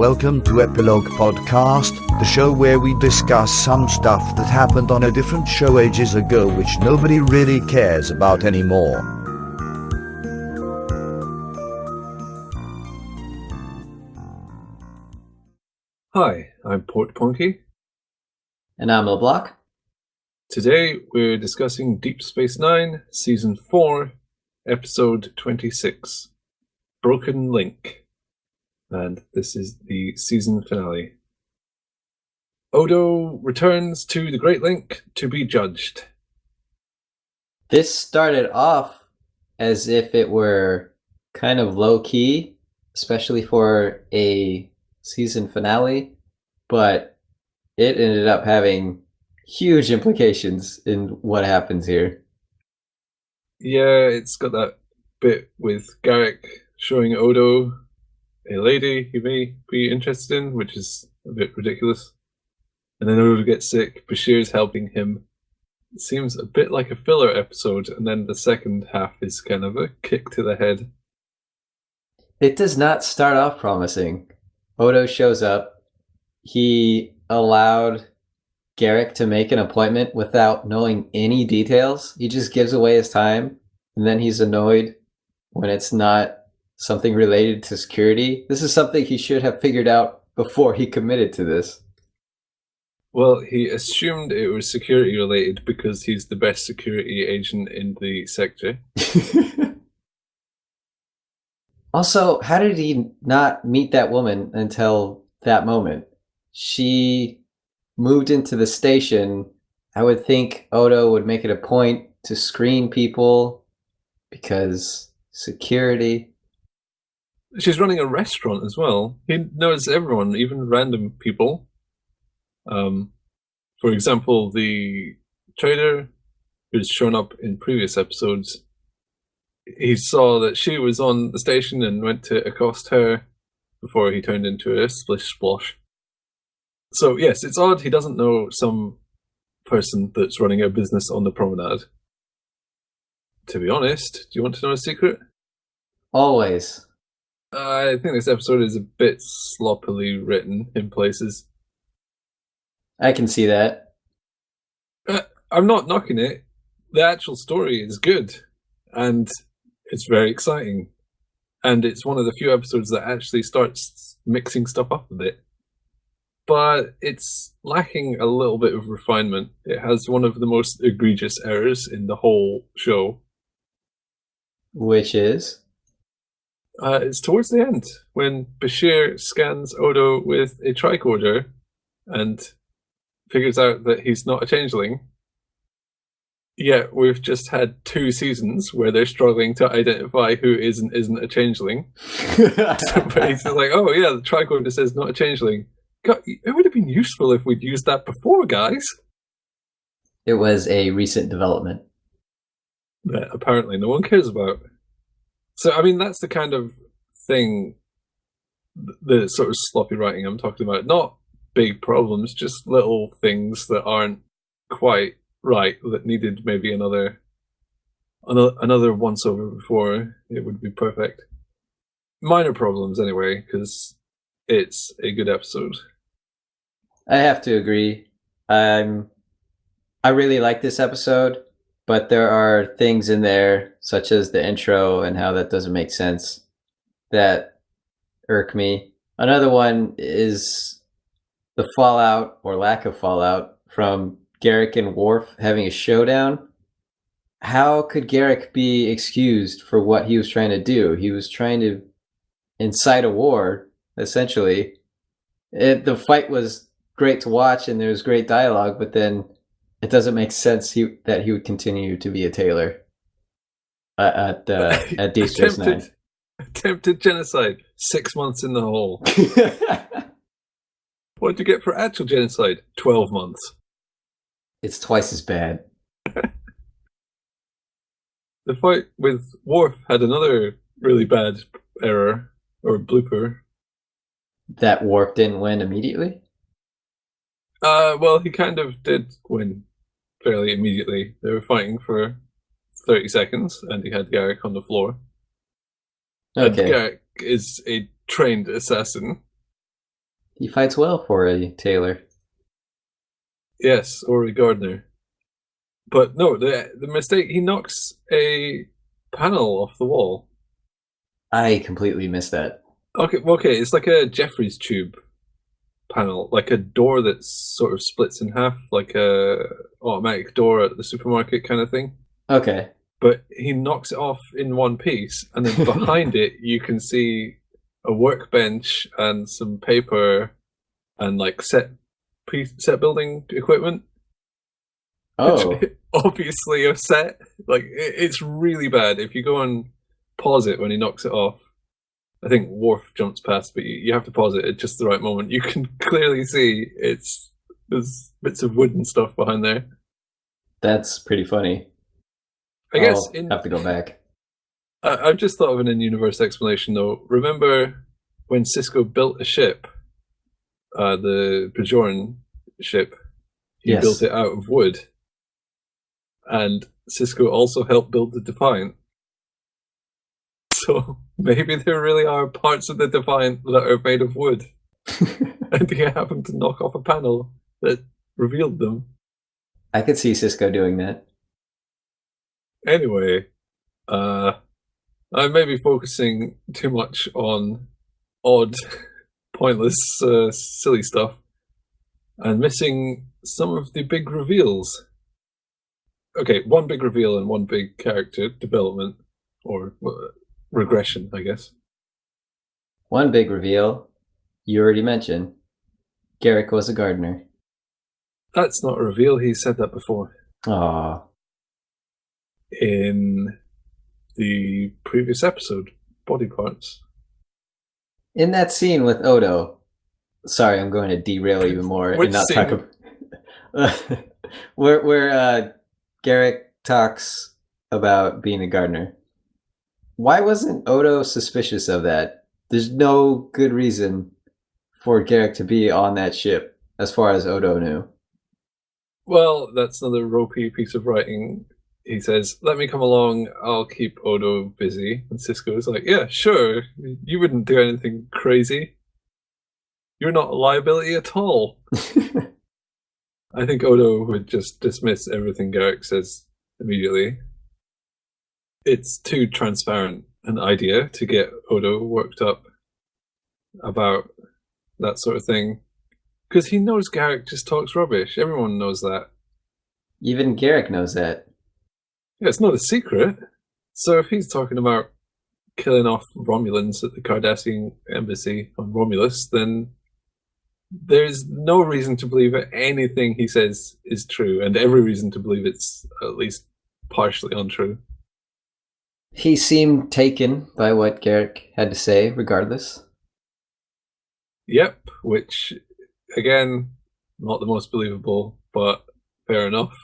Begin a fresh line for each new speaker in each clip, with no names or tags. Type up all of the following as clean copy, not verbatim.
Welcome to Epilogue Podcast, the show where we discuss some stuff that happened on a different show ages ago which nobody really cares about anymore.
Hi, I'm Portponky.
And I'm LeBloc.
Today we're discussing Deep Space Nine, Season 4, Episode 26, Broken Link. And this is the season finale. Odo returns to the Great Link to be judged.
This started off as if it were kind of low-key, especially for a season finale, but it ended up having huge implications in what happens here.
Yeah, it's got that bit with Garrick showing Odo a lady he may be interested in, which is a bit ridiculous. And then Odo gets sick, Bashir's helping him. It seems a bit like a filler episode, and then the second half is kind of a kick to the head.
It does not start off promising. Odo shows up. He allowed Garrick to make an appointment without knowing any details. He just gives away his time, and then he's annoyed when it's not something related to security. This is something he should have figured out before he committed to this.
Well, he assumed it was security related because he's the best security agent in the sector.
Also, how did he not meet that woman until that moment? She moved into the station. I would think Odo would make it a point to screen people because security.
She's running a restaurant as well. He knows everyone, even random people. For example, the trader who's shown up in previous episodes, he saw that she was on the station and went to accost her before he turned into a splish-splosh. So yes, it's odd he doesn't know some person that's running a business on the promenade. To be honest, do you want to know a secret?
Always.
I think this episode is a bit sloppily written in places.
I can see that.
I'm not knocking it. The actual story is good, and it's very exciting. And it's one of the few episodes that actually starts mixing stuff up a bit. But it's lacking a little bit of refinement. It has one of the most egregious errors in the whole show.
Which is?
It's towards the end, when Bashir scans Odo with a tricorder and figures out that he's not a changeling. Yeah, we've just had 2 seasons where they're struggling to identify who is and isn't a changeling. But he's like, oh yeah, the tricorder says not a changeling. God, it would have been useful if we'd used that before, guys.
It was a recent development
That apparently no one cares about. So, I mean, that's the kind of thing, the sort of sloppy writing I'm talking about. Not big problems, just little things that aren't quite right, that needed maybe another once over before it would be perfect. Minor problems anyway, because it's a good episode.
I have to agree. I really like this episode, but there are things in there, such as the intro and how that doesn't make sense, that irk me. Another one is the fallout, or lack of fallout, from Garrick and Worf having a showdown. How could Garrick be excused for what he was trying to do? He was trying to incite a war, essentially. The fight was great to watch and there was great dialogue, but then it doesn't make sense that he would continue to be a tailor at Deep Space Nine.
Attempted genocide. 6 months in the hole. What did you get for actual genocide? 12 months.
It's twice as bad.
The fight with Worf had another really bad error, or blooper.
That Worf didn't win immediately?
Well, he kind of did win fairly immediately. They were fighting for 30 seconds, and he had Garrick on the floor.
Okay.
And Garrick is a trained assassin.
He fights well for a tailor.
Yes, or a gardener. But no, the mistake, he knocks a panel off the wall.
I completely missed that.
Okay, it's like a Jeffries tube panel, like a door that sort of splits in half, like a automatic door at the supermarket kind of thing.
Okay.
But he knocks it off in one piece, and then behind it you can see a workbench and some paper and like set building equipment.
Oh.
Obviously a set. Like it's really bad. If you go and pause it when he knocks it off, I think Worf jumps past, but you have to pause it at just the right moment. You can clearly see there's bits of wood and stuff behind there.
That's pretty funny.
I guess
I'll have to go back.
I've just thought of an in-universe explanation though. Remember when Cisco built a ship, the Bajoran ship? He
Yes.
built it out of wood, and Cisco also helped build the Defiant. So maybe there really are parts of the Defiant that are made of wood, and he happened to knock off a panel that revealed them.
I could see Cisco doing that.
Anyway, I may be focusing too much on odd, pointless, silly stuff, and missing some of the big reveals. Okay, one big reveal and one big character development, or regression, I guess.
One big reveal, you already mentioned, Garrick was a gardener.
That's not a reveal, he said that before.
Aww.
In the previous episode, Body Parts.
In that scene with Odo, sorry, I'm going to derail even more
Which
and not
scene?
talk about where Garrick talks about being a gardener. Why wasn't Odo suspicious of that? There's no good reason for Garrick to be on that ship, as far as Odo knew.
Well, that's another ropey piece of writing. He says, let me come along, I'll keep Odo busy. And Cisco's like, yeah, sure, you wouldn't do anything crazy. You're not a liability at all. I think Odo would just dismiss everything Garrick says immediately. It's too transparent an idea to get Odo worked up about that sort of thing. Because he knows Garrick just talks rubbish. Everyone knows that.
Even Garrick knows that.
Yeah, it's not a secret. So if he's talking about killing off Romulans at the Cardassian embassy on Romulus, then there's no reason to believe that anything he says is true, and every reason to believe it's at least partially untrue.
He seemed taken by what Garrick had to say, regardless.
Yep, which, again, not the most believable, but fair enough.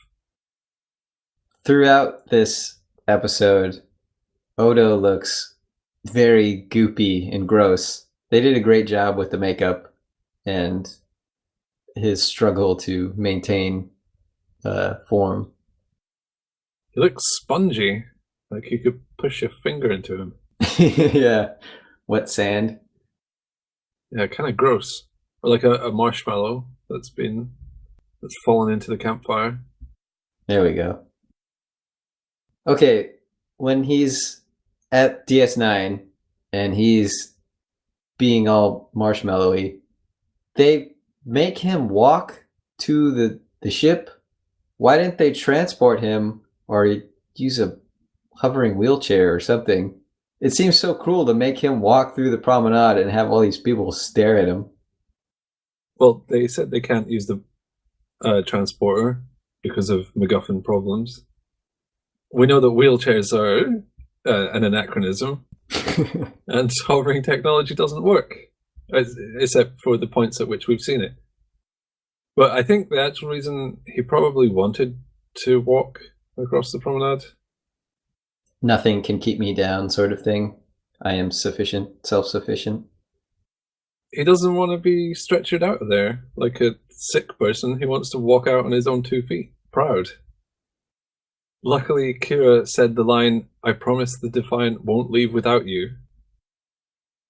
Throughout this episode, Odo looks very goopy and gross. They did a great job with the makeup and his struggle to maintain form.
He looks spongy, like you could push your finger into him.
Yeah, wet sand.
Yeah, kind of gross. Or like a marshmallow that's fallen into the campfire.
There we go. Okay, when he's at DS9 and he's being all marshmallowy, they make him walk to the ship. Why didn't they transport him or use a hovering wheelchair or something? It seems so cruel to make him walk through the promenade and have all these people stare at him.
Well, they said they can't use the transporter because of MacGuffin problems. We know that wheelchairs are an anachronism, and hovering technology doesn't work, except for the points at which we've seen it. But I think the actual reason he probably wanted to walk across the promenade.
Nothing can keep me down, sort of thing. I am sufficient, self-sufficient.
He doesn't want to be stretchered out of there like a sick person. He wants to walk out on his own 2 feet, proud. Luckily, Kira said the line, "I promise the Defiant won't leave without you."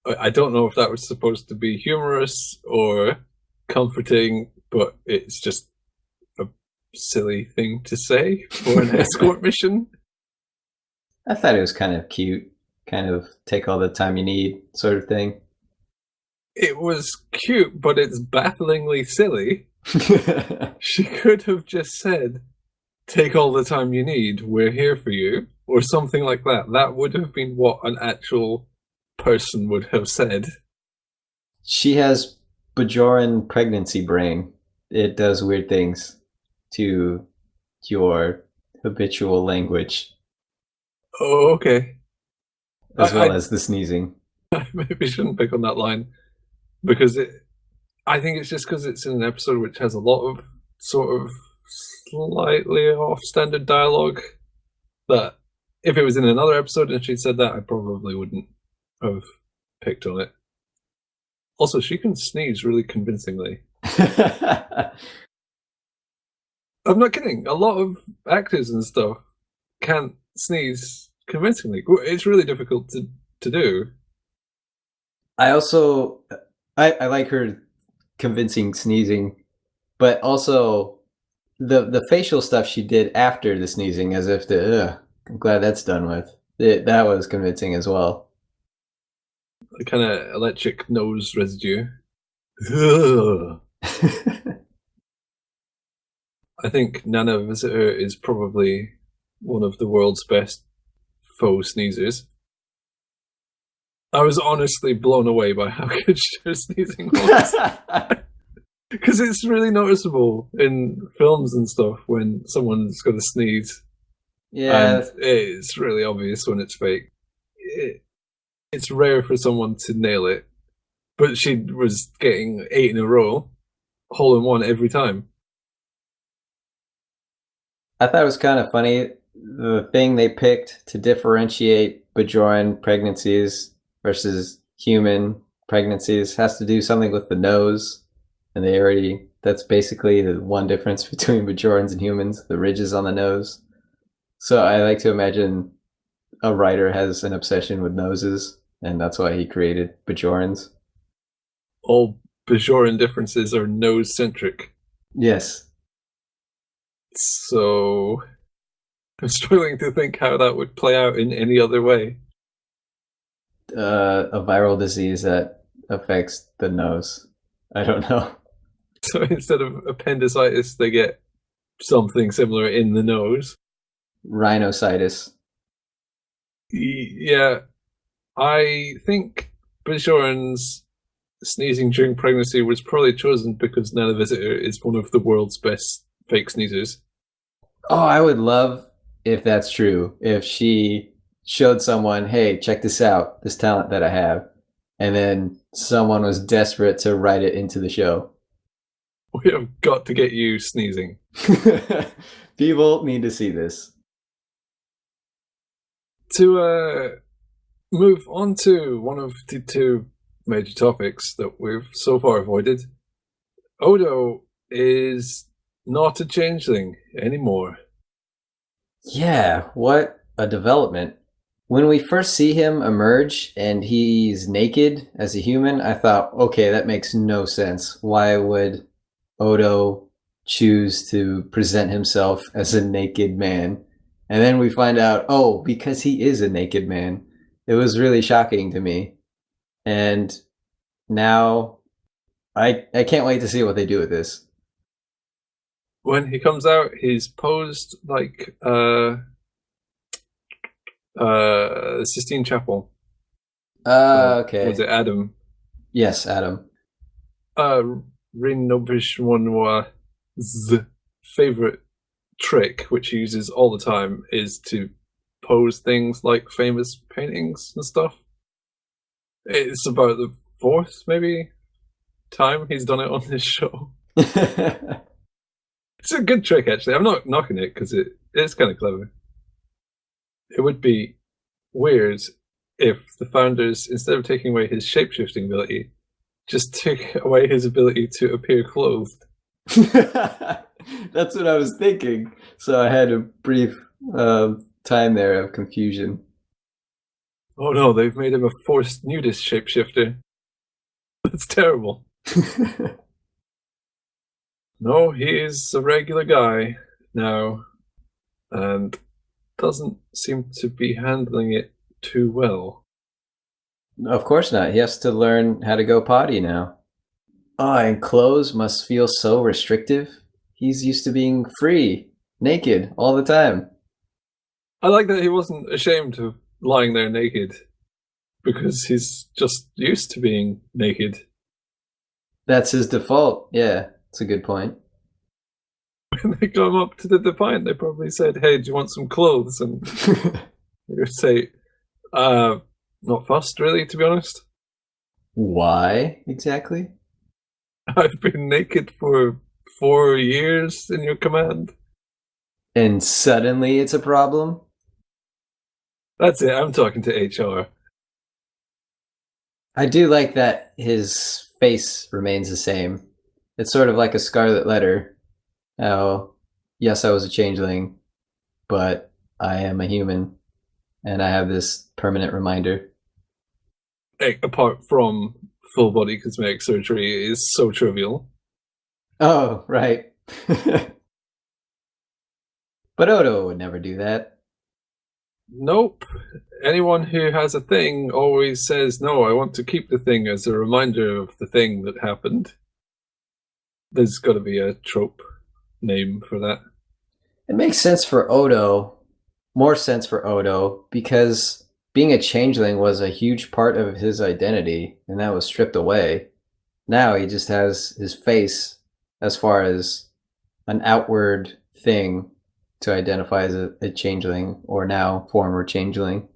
I don't know if that was supposed to be humorous or comforting, but it's just a silly thing to say for an escort mission.
I thought it was kind of cute, kind of take all the time you need sort of thing.
It was cute, but it's bafflingly silly. She could have just said, take all the time you need, we're here for you, or something like that. That would have been what an actual person would have said.
She has Bajoran pregnancy brain. It does weird things to your habitual language.
Oh, okay.
As well as the sneezing.
I maybe shouldn't pick on that line, because I think it's just because it's in an episode which has a lot of sort of slightly off-standard dialogue that if it was in another episode and she'd said that, I probably wouldn't have picked on it. Also, she can sneeze really convincingly. I'm not kidding. A lot of actors and stuff can't sneeze convincingly. It's really difficult to do.
I also I like her convincing sneezing, but also the facial stuff she did after the sneezing, as if I'm glad that's done with. That was convincing as well.
The kind of electric nose residue. I think Nana Visitor is probably one of the world's best faux sneezers. I was honestly blown away by how good her sneezing was. Because it's really noticeable in films and stuff when someone's got to sneeze.
Yeah.
And it's really obvious when it's fake. It's rare for someone to nail it. But she was getting 8 in a row, hole in one every time.
I thought it was kind of funny. The thing they picked to differentiate Bajoran pregnancies versus human pregnancies has to do something with the nose. And that's basically the one difference between Bajorans and humans, the ridges on the nose. So I like to imagine a writer has an obsession with noses, and that's why he created Bajorans.
All Bajoran differences are nose-centric.
Yes.
So I'm struggling to think how that would play out in any other way.
A viral disease that affects the nose. I don't know.
So instead of appendicitis, they get something similar in the nose.
Rhinositis.
Yeah. I think Bajoran's sneezing during pregnancy was probably chosen because Nana Visitor is one of the world's best fake sneezers.
Oh, I would love if that's true. If she showed someone, hey, check this out, this talent that I have. And then someone was desperate to write it into the show.
We have got to get you sneezing.
People need to see this.
To move on to one of the two major topics that we've so far avoided, Odo is not a changeling anymore.
Yeah, what a development. When we first see him emerge and he's naked as a human, I thought, okay, that makes no sense. Why would Odo choose to present himself as a naked man? And then we find out, oh, because he is a naked man. It was really shocking to me. And now I can't wait to see what they do with this.
When he comes out, he's posed like Sistine Chapel.
Okay.
Was it Adam?
Yes, Adam.
Rin Nobishwanwa's favorite trick, which he uses all the time, is to pose things like famous paintings and stuff. It's about the 4th, maybe, time he's done it on this show. It's a good trick, actually. I'm not knocking it because it's kind of clever. It would be weird if the founders, instead of taking away his shapeshifting ability, just took away his ability to appear clothed.
That's what I was thinking. So I had a brief time there of confusion.
Oh no, they've made him a forced nudist shapeshifter. That's terrible. No, he is a regular guy now, and doesn't seem to be handling it too well.
Of course not. He has to learn how to go potty now. Oh, and clothes must feel so restrictive. He's used to being free, naked, all the time.
I like that he wasn't ashamed of lying there naked, because he's just used to being naked.
That's his default. Yeah, that's a good point.
When they come up to the Defiant, they probably said, "Hey, do you want some clothes?" And he would say, not fussed, really, to be honest.
Why exactly?
I've been naked for 4 years in your command."
And suddenly it's a problem?
That's it, I'm talking to HR.
I do like that his face remains the same. It's sort of like a scarlet letter. How, yes, I was a changeling, but I am a human, and I have this permanent reminder.
Apart from full body cosmetic surgery is so trivial.
Oh, right. But Odo would never do that.
Nope. Anyone who has a thing always says, "No, I want to keep the thing as a reminder of the thing that happened." There's got to be a trope name for that.
It makes sense for Odo, more sense for Odo, because being a changeling was a huge part of his identity, and that was stripped away. Now he just has his face as far as an outward thing to identify as a changeling, or now former changeling.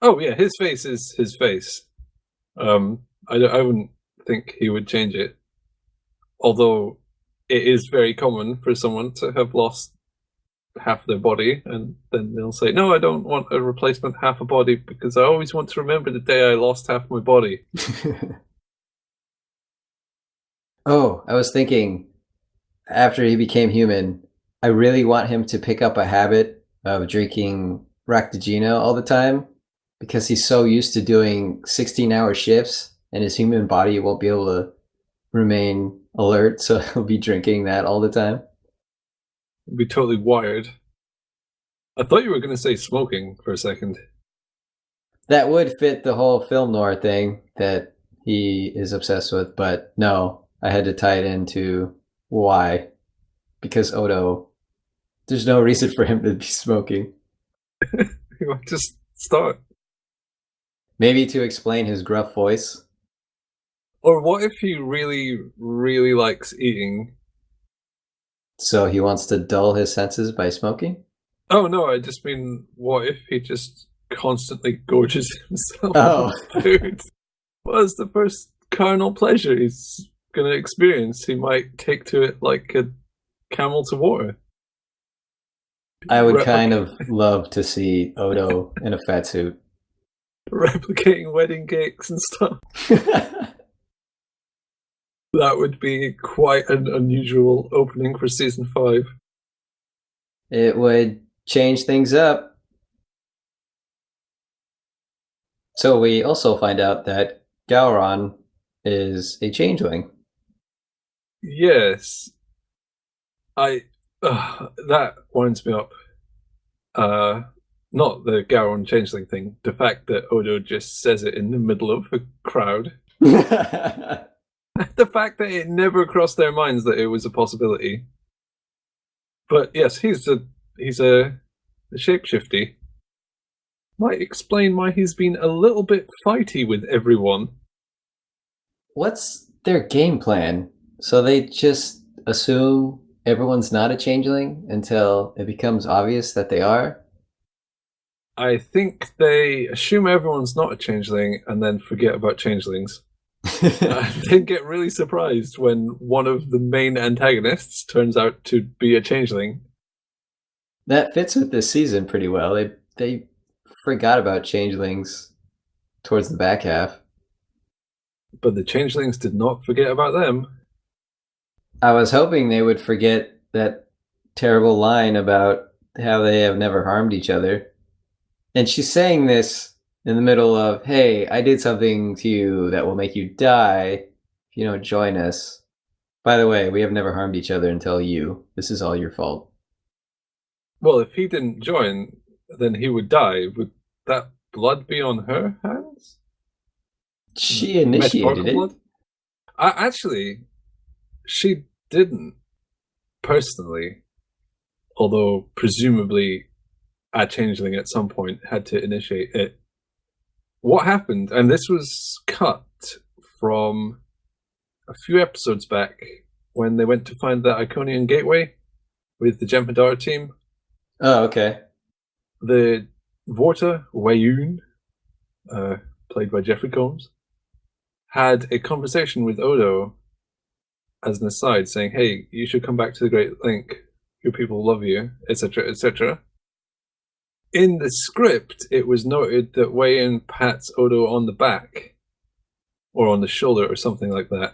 Oh yeah, his face is his face. I wouldn't think he would change it. Although it is very common for someone to have lost half their body, and then they'll say, "No, I don't want a replacement half a body because I always want to remember the day I lost half my body."
Oh, I was thinking, after he became human, I really want him to pick up a habit of drinking Ractigino all the time, because he's so used to doing 16-hour shifts, and his human body won't be able to remain alert, so he'll be drinking that all the time.
It'd be totally wired. I thought you were going to say smoking for a second.
That would fit the whole film noir thing that he is obsessed with, but no, I had to tie it into why. Because Odo, there's no reason for him to be smoking.
You might just start.
Maybe to explain his gruff voice.
Or what if he really, really likes eating?
So he wants to dull his senses by smoking?
Oh no, I just mean, what if he just constantly gorges himself
Oh.
on food? What is the first carnal pleasure he's going to experience? He might take to it like a camel to water.
I would kind of love to see Odo in a fat suit.
Replicating wedding cakes and stuff. That would be quite an unusual opening for season 5.
It would change things up. So we also find out that Gowron is a changeling.
Yes. That winds me up. Not the Gowron changeling thing, the fact that Odo just says it in the middle of a crowd. The fact that it never crossed their minds that it was a possibility. But yes, he's a shapeshifty. Might explain why he's been a little bit fighty with everyone.
What's their game plan? So they just assume everyone's not a changeling until it becomes obvious that they are?
I think they assume everyone's not a changeling and then forget about changelings. They get really surprised when one of the main antagonists turns out to be a changeling.
That fits with this season pretty well. They forgot about changelings towards the back half.
But the changelings did not forget about them.
I was hoping they would forget that terrible line about how they have never harmed each other. And she's saying this in the middle of, "Hey, I did something to you that will make you die if you don't join us." By the way, we have never harmed each other until you. This is all your fault.
Well, if he didn't join, then he would die. Would that blood be on her hands?
She initiated it.
Blood? Actually, she didn't personally, although presumably a changeling at some point had to initiate it. What happened, and this was cut from a few episodes back when they went to find the Iconian Gateway with the Jem'Hadar team.
Oh, okay.
The Vorta, Wayun, played by Jeffrey Combs, had a conversation with Odo as an aside, saying, "Hey, you should come back to the Great Link. Your people love you," etc., etc. In the script, it was noted that Wayun pats Odo on the back or on the shoulder or something like that.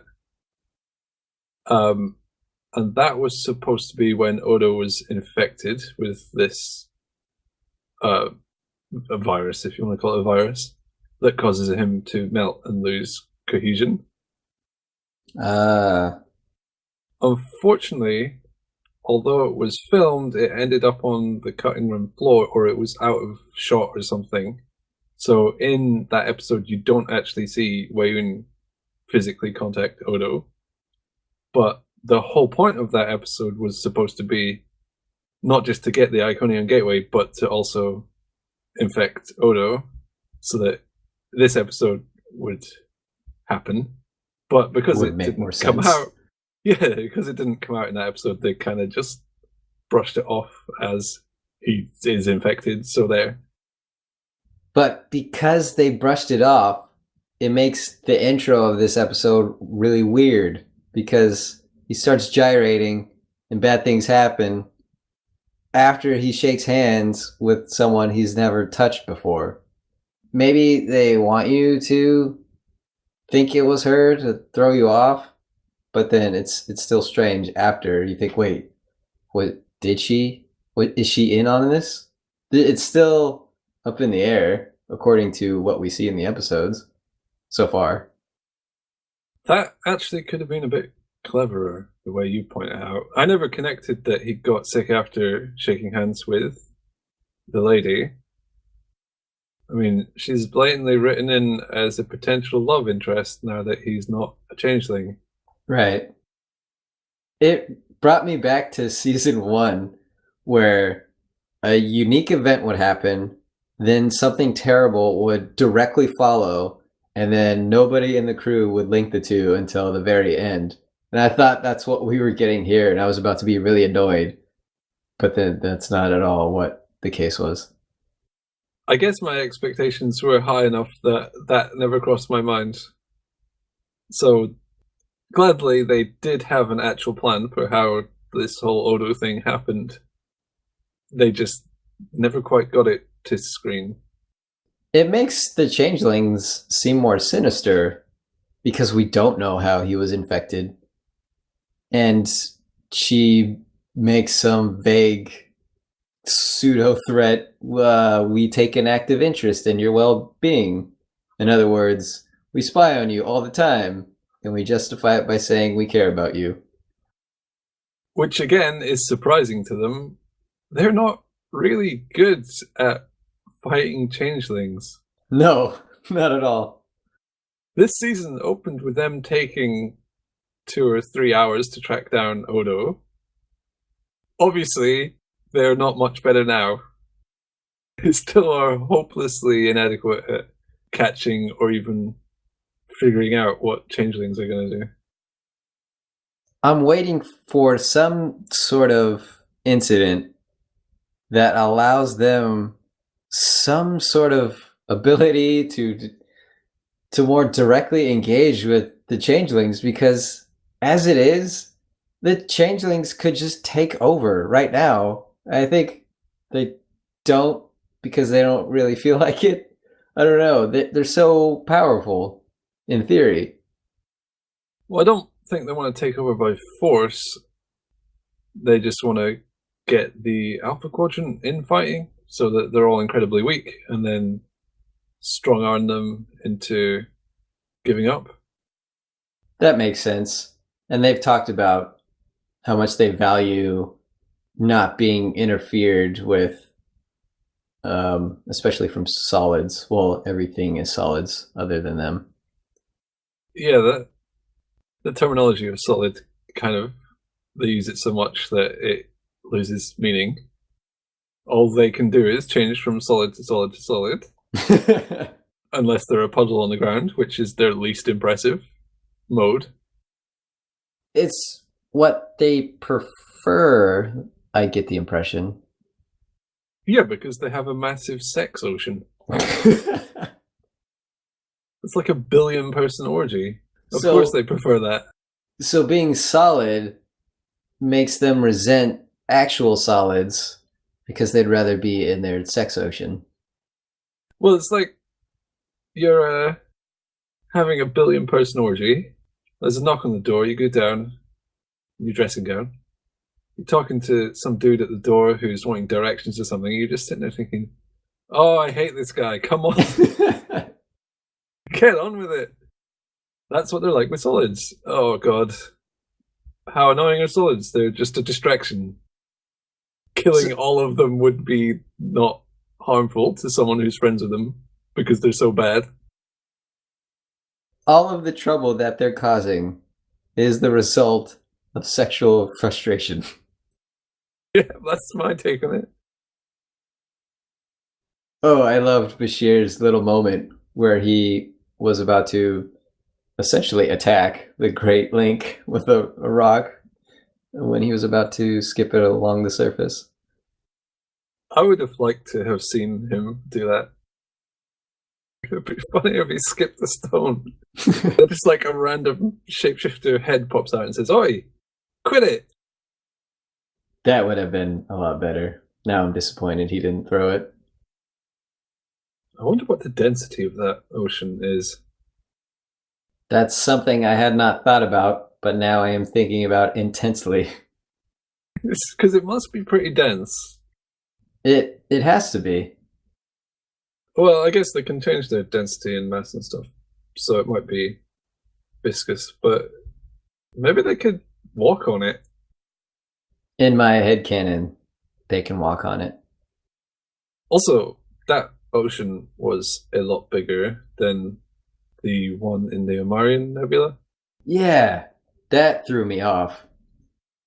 And that was supposed to be when Odo was infected with this a virus, if you want to call it a virus, that causes him to melt and lose cohesion. Unfortunately, although it was filmed, it ended up on the cutting room floor, or it was out of shot or something. So in that episode, you don't actually see Wayun physically contact Odo. But the whole point of that episode was supposed to be not just to get the Iconian Gateway, but to also infect Odo, so that this episode would happen. But because it didn't come out, because it didn't come out in that episode, they kind of just brushed it off as he is infected. So there.
But because they brushed it off, it makes the intro of this episode really weird, because he starts gyrating and bad things happen after he shakes hands with someone he's never touched before. Maybe they want you to think it was her to throw you off, but then it's still strange after you think, wait, what did she? What is she in on this? It's still up in the air according to what we see in the episodes so far.
That actually could have been a bit cleverer, the way you point it out. I never connected that he got sick after shaking hands with the lady. I mean, she's blatantly written in as a potential love interest now that he's not a changeling.
Right. It brought me back to season 1, where a unique event would happen, then something terrible would directly follow, and then nobody in the crew would link the two until the very end. And I thought that's what we were getting here, and I was about to be really annoyed. But then that's not at all what the case was.
I guess my expectations were high enough that that never crossed my mind. So, gladly, they did have an actual plan for how this whole Odo thing happened. They just never quite got it to screen.
It makes the changelings seem more sinister, because we don't know how he was infected. And she makes some vague pseudo threat, we take an active interest in your well-being. In other words, we spy on you all the time, and we justify it by saying we care about you.
Which again is surprising to them. They're not really good at fighting changelings.
No, not at all.
This season opened with them taking 2 or 3 hours to track down Odo. Obviously, they're not much better now. They still are hopelessly inadequate at catching or even figuring out what changelings are going to do.
I'm waiting for some sort of incident that allows them some sort of ability to more directly engage with the changelings, because as it is, the changelings could just take over right now. I think they don't, because they don't really feel like it. I don't know. They're so powerful in theory.
Well, I don't think they want to take over by force. They just want to get the Alpha Quadrant in fighting so that they're all incredibly weak, and then strong arm them into giving up.
That makes sense. And they've talked about how much they value not being interfered with, especially from solids. Well, everything is solids other than them.
Yeah, the terminology of solid kind of, they use it so much that it loses meaning. All they can do is change from solid to solid to solid, unless they're a puddle on the ground, which is their least impressive mode.
It's what they prefer, I get the impression.
Yeah, because they have a massive sex ocean. It's like a 1 billion person orgy. Of course they prefer that.
So being solid makes them resent actual solids because they'd rather be in their sex ocean.
Well, it's like you're having a 1 billion person orgy. There's a knock on the door. You go down in your dressing gown. You're talking to some dude at the door who's wanting directions or something. You're just sitting there thinking, oh, I hate this guy. Come on. Get on with it. That's what they're like with solids. Oh, God. How annoying are solids? They're just a distraction. Killing all of them would be not harmful to someone who's friends with them because they're so bad.
All of the trouble that they're causing is the result of sexual frustration.
Yeah, that's my take on it.
Oh, I loved Bashir's little moment where he was about to essentially attack the Great Link with a rock when he was about to skip it along the surface.
I would have liked to have seen him do that. It would be funny if he skipped the stone. Just like a random shapeshifter head pops out and says, "Oi, quit it!"
That would have been a lot better. Now I'm disappointed he didn't throw it.
I wonder what the density of that ocean is.
That's something I had not thought about, but now I am thinking about intensely.
It's because it must be pretty dense.
It has to be.
Well, I guess they can change their density and mass and stuff, so it might be viscous, but maybe they could walk on it.
In my headcanon, they can walk on it.
Also, that ocean was a lot bigger than the one in the Amarian Nebula.
Yeah, that threw me off.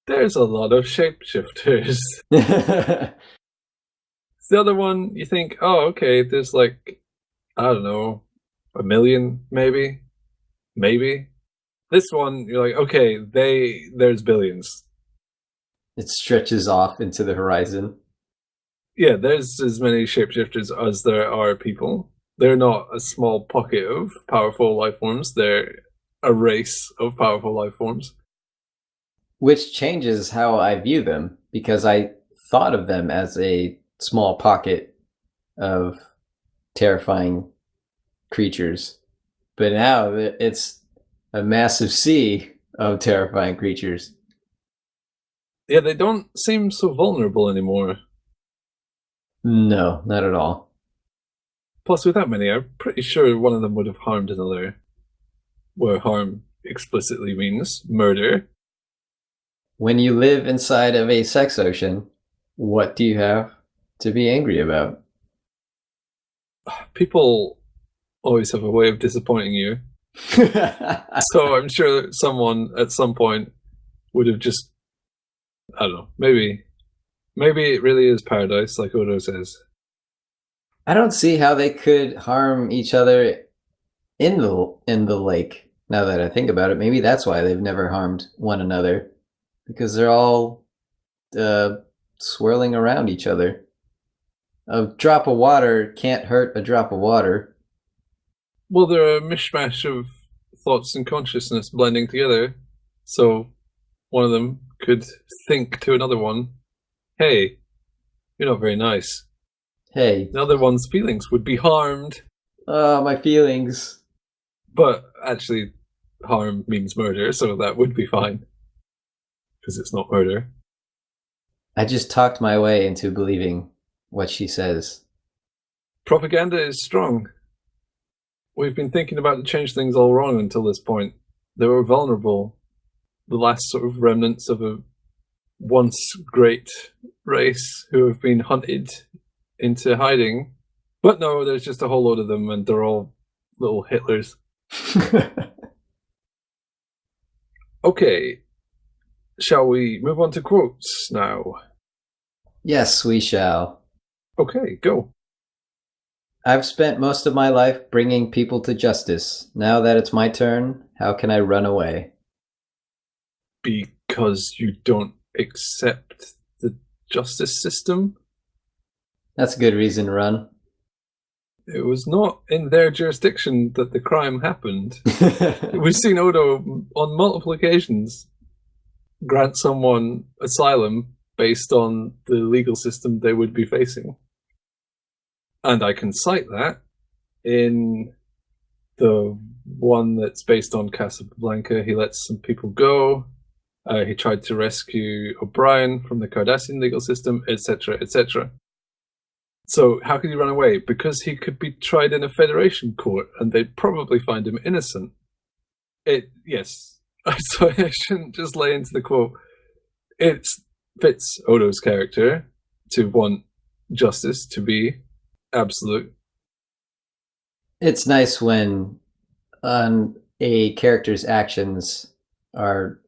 There's a lot of shapeshifters. The other one, you think, oh, okay, there's like, I don't know, 1 million, maybe. This one, you're like, okay, there's billions.
It stretches off into the horizon.
Yeah, there's as many shapeshifters as there are people. They're not a small pocket of powerful life forms. They're a race of powerful life forms.
Which changes how I view them, because I thought of them as a small pocket of terrifying creatures. But now it's a massive sea of terrifying creatures.
Yeah, they don't seem so vulnerable anymore.
No, not at all.
Plus, with that many, I'm pretty sure one of them would have harmed another. Where harm explicitly means murder.
When you live inside of a sex ocean, what do you have to be angry about?
People always have a way of disappointing you. So I'm sure someone at some point would have just, I don't know, maybe it really is paradise, like Odo says.
I don't see how they could harm each other in the lake. Now that I think about it, maybe that's why they've never harmed one another, because they're all swirling around each other. A drop of water can't hurt a drop of water.
Well, they're a mishmash of thoughts and consciousness blending together. So one of them could think to another one, hey, you're not very nice.
Hey.
The other one's feelings would be harmed.
Oh, my feelings.
But actually, harm means murder, so that would be fine. Because it's not murder.
I just talked my way into believing what she says.
Propaganda is strong. We've been thinking about to change things all wrong until this point. They were vulnerable. the last sort of remnants of a once great race who have been hunted into hiding. But no, there's just a whole load of them, and they're all little Hitlers. Okay, shall we move on to quotes now?
Yes, we shall.
Okay, go.
I've spent most of my life bringing people to justice. Now that it's my turn, how can I run away?
Because you don't accept the justice system?
That's a good reason to run.
It was not in their jurisdiction that the crime happened. We've seen Odo on multiple occasions grant someone asylum based on the legal system they would be facing. And I can cite that in the one that's based on Casablanca. He lets some people go. He tried to rescue O'Brien from the Cardassian legal system, etc., etc. So how could he run away? Because he could be tried in a Federation court, and they'd probably find him innocent. Yes. So I shouldn't just lay into the quote. It fits Odo's character to want justice to be absolute.
It's nice when a character's actions are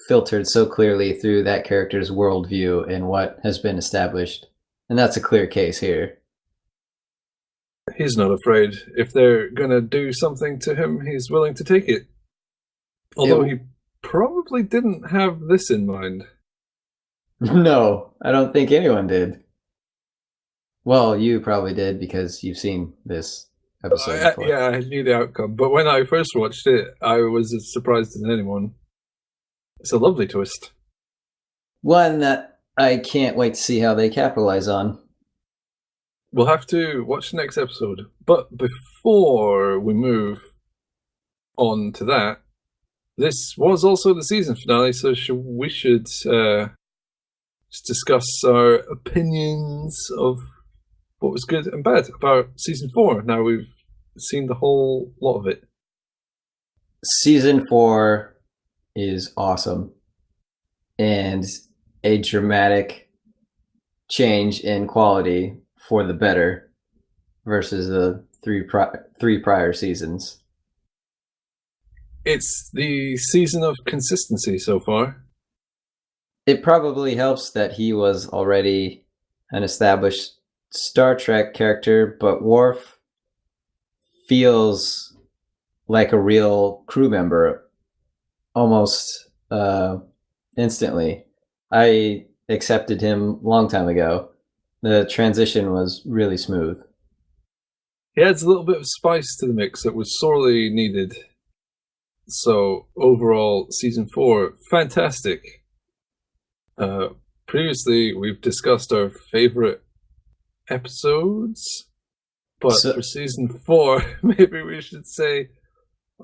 filtered so clearly through that character's worldview and what has been established. And that's a clear case here.
He's not afraid. If they're going to do something to him, he's willing to take it. Although he probably didn't have this in mind.
No, I don't think anyone did. Well, you probably did because you've seen this episode before.
Yeah, I knew the outcome. But when I first watched it, I was as surprised as anyone. It's a lovely twist.
One that I can't wait to see how they capitalize on.
We'll have to watch the next episode. But before we move on to that, this was also the season finale, so we should just discuss our opinions of what was good and bad about season 4. Now we've seen the whole lot of it.
Season 4 is awesome. And a dramatic change in quality for the better versus the three prior seasons.
It's the season of consistency so far.
It probably helps that he was already an established Star Trek character, but Worf feels like a real crew member almost instantly. I accepted him a long time ago. The transition was really smooth.
He adds a little bit of spice to the mix that was sorely needed. So overall, season 4, fantastic. Previously, we've discussed our favorite episodes, but for season 4, maybe we should say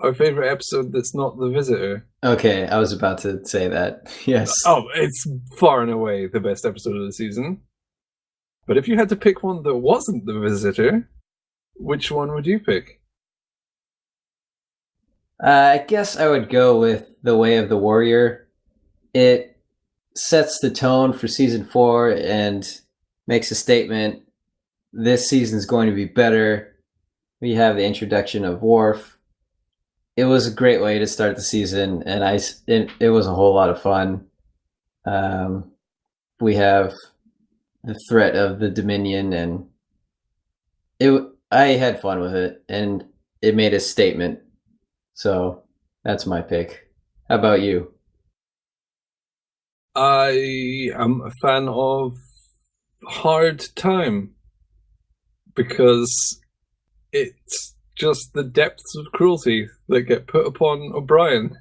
our favorite episode that's not The Visitor.
Okay, I was about to say that. Yes.
Oh, it's far and away the best episode of the season. But if you had to pick one that wasn't The Visitor, which one would you pick?
I guess I would go with The Way of the Warrior. It sets the tone for season 4 and makes a statement. This season's going to be better. We have the introduction of Worf. It was a great way to start the season, and it was a whole lot of fun. We have the threat of the Dominion, and I had fun with it, and it made a statement. So that's my pick. How about you?
I am a fan of Hard Time because it's just the depths of cruelty that get put upon O'Brien.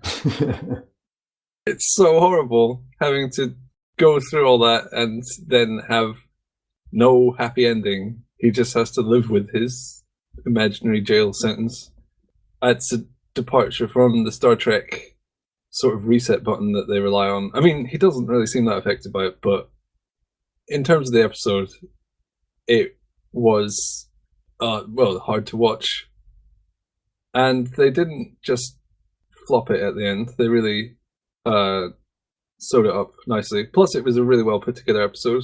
It's so horrible having to go through all that and then have no happy ending. He just has to live with his imaginary jail sentence. It's a departure from the Star Trek sort of reset button that they rely on. I mean, he doesn't really seem that affected by it, but in terms of the episode, it was hard to watch. And they didn't just flop it at the end. They really sewed it up nicely. Plus, it was a really well put together episode.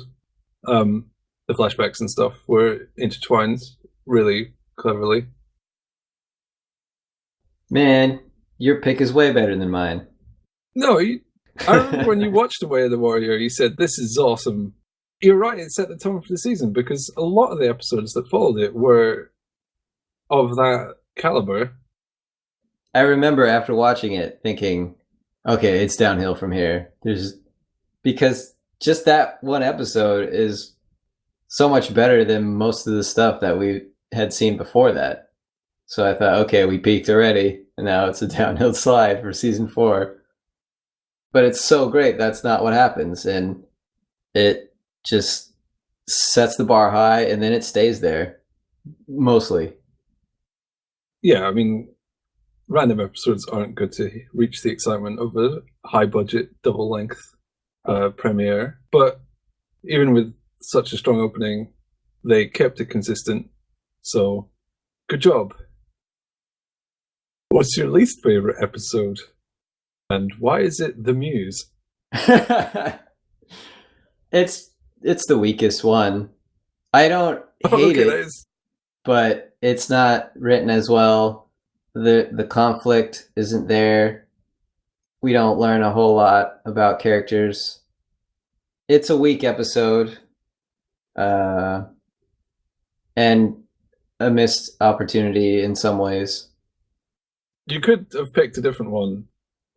The flashbacks and stuff were intertwined really cleverly.
Man, your pick is way better than mine.
No, I remember when you watched The Way of the Warrior, you said, "This is awesome." You're right, it set the tone for the season, because a lot of the episodes that followed it were of that caliber.
I remember after watching it thinking, okay, it's downhill from here. Because just that one episode is so much better than most of the stuff that we had seen before that. So I thought, okay, we peaked already, and now it's a downhill slide for season 4. But it's so great that's not what happens, and it just sets the bar high, and then it stays there, mostly.
Yeah, I mean, random episodes aren't good to reach the excitement of a high-budget, double-length premiere. But even with such a strong opening, they kept it consistent. So, good job. What's your least favorite episode? And why is it The Muse?
It's the weakest one. I don't hate it,
Nice.
but it's not written as well. The conflict isn't there. We don't learn a whole lot about characters. It's a weak episode, and a missed opportunity in some ways.
You could have picked a different one.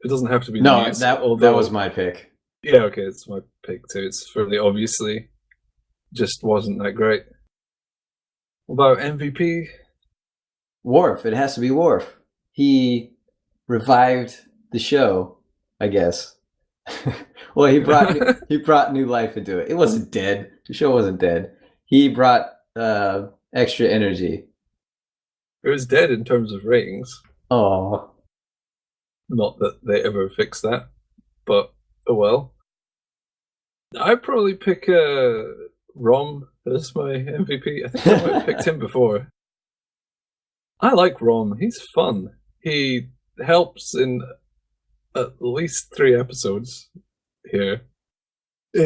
It doesn't have to be
No,
The Muse.
that was my pick.
Yeah, okay, it's my pick too. It's fairly obviously just wasn't that great. What about MVP?
Worf. It has to be Worf. He revived the show, I guess. Well, he brought new life into it. It wasn't dead. The show wasn't dead. He brought extra energy.
It was dead in terms of ratings.
Oh,
Not that they ever fixed that, but oh well. I'd probably pick Rom as my MVP. I think I might have picked him before. I like Rom. He's fun. He helps in at least 3 episodes here.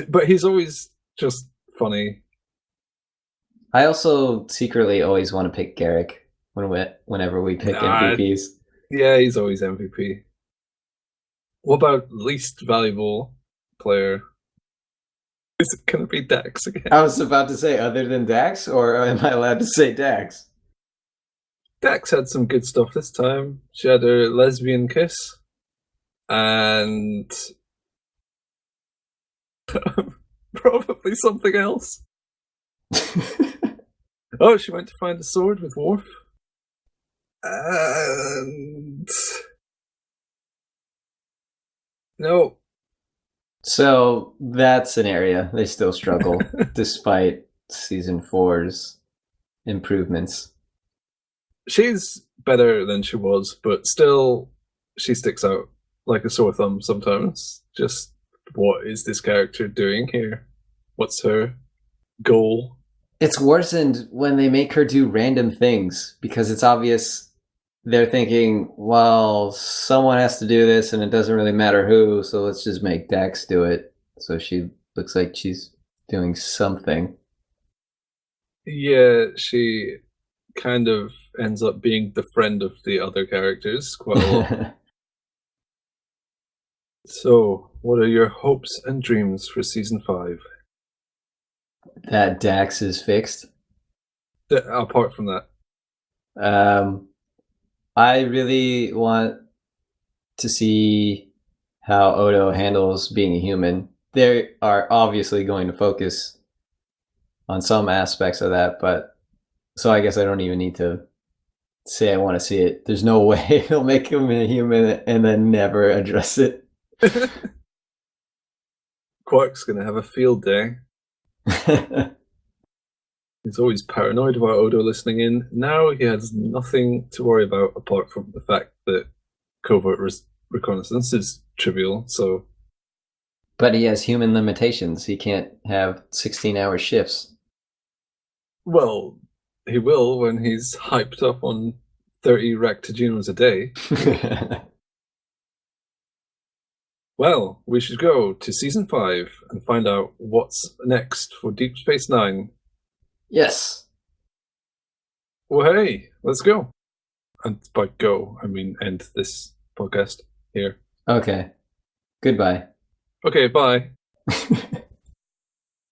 But he's always just funny.
I also secretly always want to pick Garrick whenever we pick MVPs.
Yeah, he's always MVP. What about least valuable player? Is it going to be Dax again?
I was about to say, other than Dax, or am I allowed to say Dax?
Dax had some good stuff this time. She had her lesbian kiss. And probably something else. Oh, she went to find a sword with Worf. And no.
So that's an area they still struggle, despite season 4's improvements.
She's better than she was, but still, she sticks out like a sore thumb sometimes. Just, what is this character doing here? What's her goal?
It's worsened when they make her do random things, because it's obvious they're thinking, well, someone has to do this and it doesn't really matter who, so let's just make Dax do it. So she looks like she's doing something.
Yeah, she kind of ends up being the friend of the other characters quite a lot. So, what are your hopes and dreams for season 5?
That Dax is fixed.
Apart from that.
I really want to see how Odo handles being a human. They are obviously going to focus on some aspects of that, but so I guess I don't even need to say I want to see it. There's no way he'll make him a human and then never address it.
Quark's gonna have a field day. He's always paranoid about Odo listening in. Now he has nothing to worry about apart from the fact that covert reconnaissance is trivial, so...
But he has human limitations. He can't have 16-hour shifts.
Well, he will when he's hyped up on 30 rectogenomes a day. Well, we should go to season 5 and find out what's next for Deep Space Nine.
Yes.
Well, hey, let's go. And by go, I mean end this podcast here.
Okay. Goodbye.
Okay, bye.